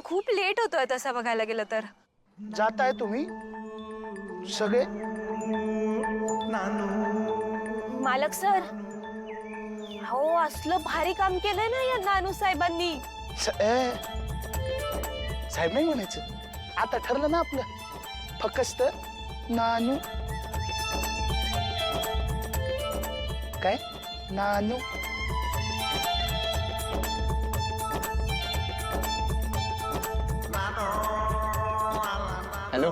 खूप लेट होतोय तसं बघायला गेलं तर. जाताय तुम्ही सगळे? मालक सर, हो असलं भारी काम केलंय ना या नानू साहेबांनी. साहेब नाही म्हणायचं, आता ठरलं ना आपलं, फक्त नानू. काय नानू? हॅलो,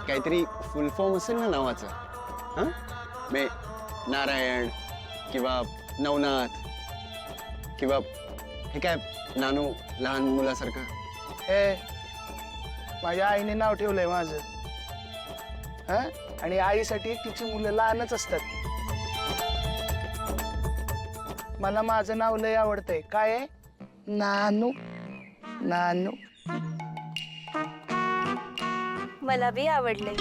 काहीतरी फुल फॉर्म असेल ना नावाचं? हां, मे नारायण किंवा नवनाथ किंवा हे काय नानू लहान मुलासारखं. माझ्या आईने नाव ठेवलंय माझं. हा, आणि आईसाठी तिची मुलं लहानच असतात. मला माझं नाव लय आवडतंय. काय आहे? नानू. नानू. मला बी आवडलंय.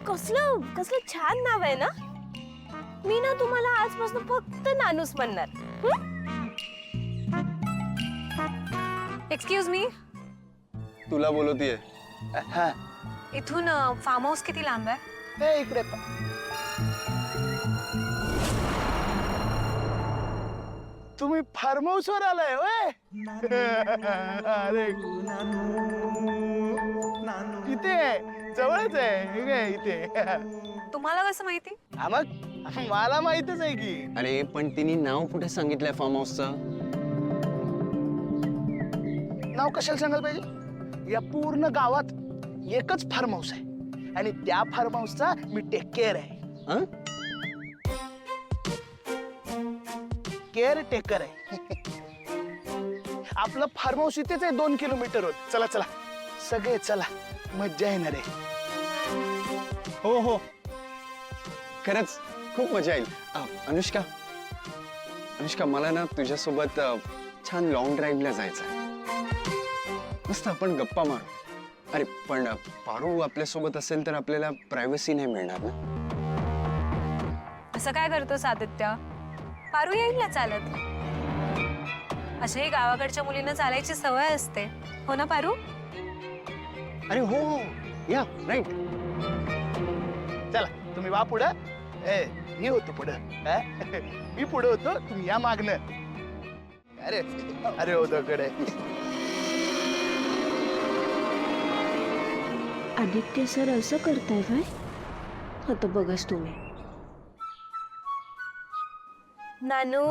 कसलं कसलं छान नाव आहे ना. मी ना तुम्हाला आजपासून फक्त नानूच म्हणणार. एक्सक्यूज मी, तुला बोलवतीये. हा, इथून फार्म हाऊस किती लांब आहे? हे इकडे तुम्ही फार्म हाऊस वर आलाय होय? अरे इथे आहे, जवळच आहे. हे काय इथे? तुम्हाला कसं माहिती? हा, मग मला माहितच आहे की. अरे पण तिने नाव कुठे सांगितलंय फार्म हाऊसचं? नाव कशाला सांगायला पाहिजे? या पूर्ण गावात एकच फार्म हाऊस आहे आणि त्या फार्म हाऊसचा मी टेक केअर आहे. हं? केअर टेकर आहे. आपलं फार्म हाऊस इथेच आहे 2 किलोमीटरवर. चला चला सगळे चला, मज्जा येणार आहे. हो हो, खरंच खूप मजा येईल. अनुष्का, अनुष्का मला ना तुझ्यासोबत छान लॉंग ड्राईव्हला जायचं. मस्त आपण गप्पा मारू. अरे पण पारू आपल्यासोबत असेल तर आपल्याला प्रायव्हसी नाही मिळणार ना. असं काय करतोस आदित्य? पारू येईल ना चालत. अशाही गावाकडच्या मुलींना चालायची सवय असते, हो ना पारू? अरे हो हो, या राईट. चला तुम्ही वा पुढं. मी होतो पुढं. मी पुढे होतो, तुम्ही या मागणं. अरे अरे होतो कडे. आदित्य सर असं करताय काय? आता बघाच तुम्ही. नानू,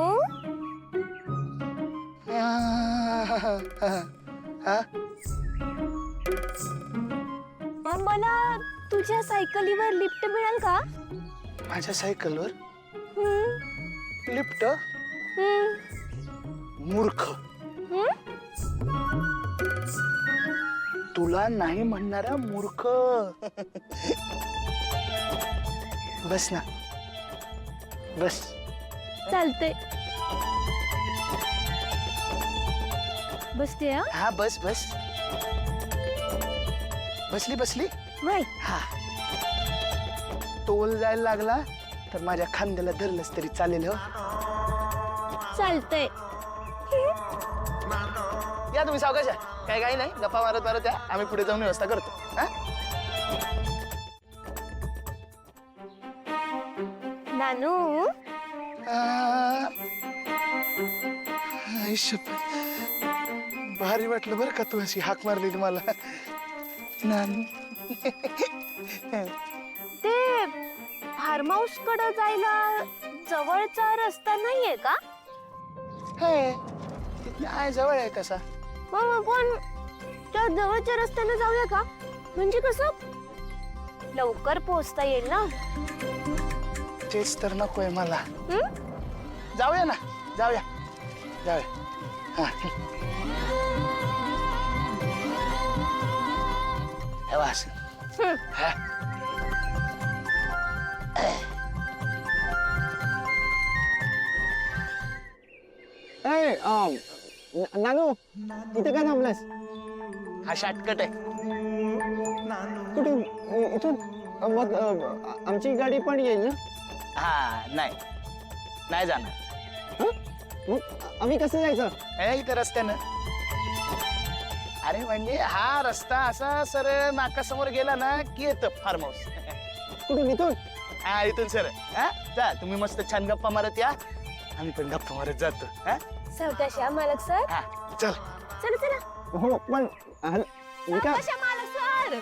मला तुझ्या सायकलीवर लिफ्ट मिळेल का? माझ्या सायकलवर लिफ्ट? मूर्ख. तुला नाही म्हणणारा मूर्ख. बस ना, बस. चालते. बसते. हा बस बस. बसली बसली. वय हा, टोल जायला लागला तर माझ्या खांद्याला धरलंच तरी चालेल. हो, चालतंय. या तुम्ही सावकाश. काय काही नाही, गप्पा मारत मारत या. आम्ही पुढे जाऊन व्यवस्था करतो. हा, नानू. भारी वाटलं बरं का तू अशी हाक मारली मला. नानू. ते फार्म हाऊस कडे जायला जवळचा रस्ता नाहीये का? हे तिथं आहे, जवळ आहे. कसा? मग आपण त्या जवळच्या रस्त्याने जाऊया का? म्हणजे कसं लवकर पोहोचता येईल ना. तेच तर नकोय मला. जाऊया ना, जाऊया जाऊया. हा, हे वास. हा, नानू, इथे काय थांबलास? हा शॉर्टकट आहे. कुठून? इथून? मग आमची गाडी पण येईल ना? हा नाही जाणार. मग आम्ही कसं जायचं? इथं रस्त्यानं. अरे म्हणजे हा रस्ता असा सरळ नाकासमोर गेला ना की येतं फार्म हाऊस. कुठून इथून? हा इथून सर. हा जा, तुम्ही मस्त छान गप्पा मारत या, आम्ही पण गप्पा मारत जातो. हा सावकाश मालक सर. हा चल. चला चला. हो पण मी का सावकाश मालक सर.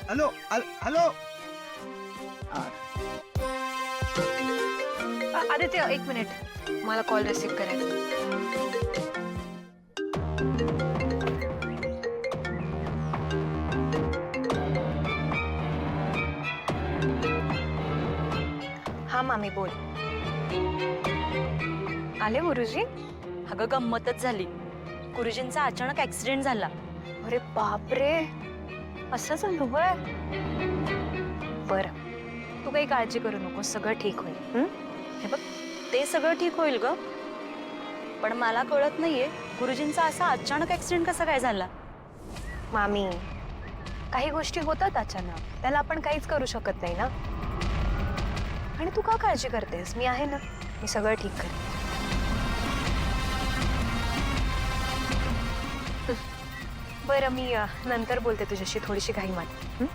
Hello hello. आदित्य एक मिनिट, मला कॉल रिसीव्ह करायचा. हा मामी बोल. आले गुरुजी? अगं गंमतच झाली, गुरुजींचा अचानक ऍक्सिडेंट झाला. अरे बापरे, असं झालं होय? बरं, तू काही काळजी करू नको, सगळं ठीक होईल. हे बघ, ते सगळं ठीक होईल ग, पण मला कळत नाहीये गुरुजींचा असा अचानक ऍक्सिडेंट कसा काय झाला. मामी, काही गोष्टी होतात अचानक, त्याला आपण काहीच करू शकत नाही ना. आणि तू का काळजी करतेस, मी आहे ना, मी सगळं ठीक करेन. बरं, मी नंतर बोलते तुझ्याशी, थोडीशी घाई मारते.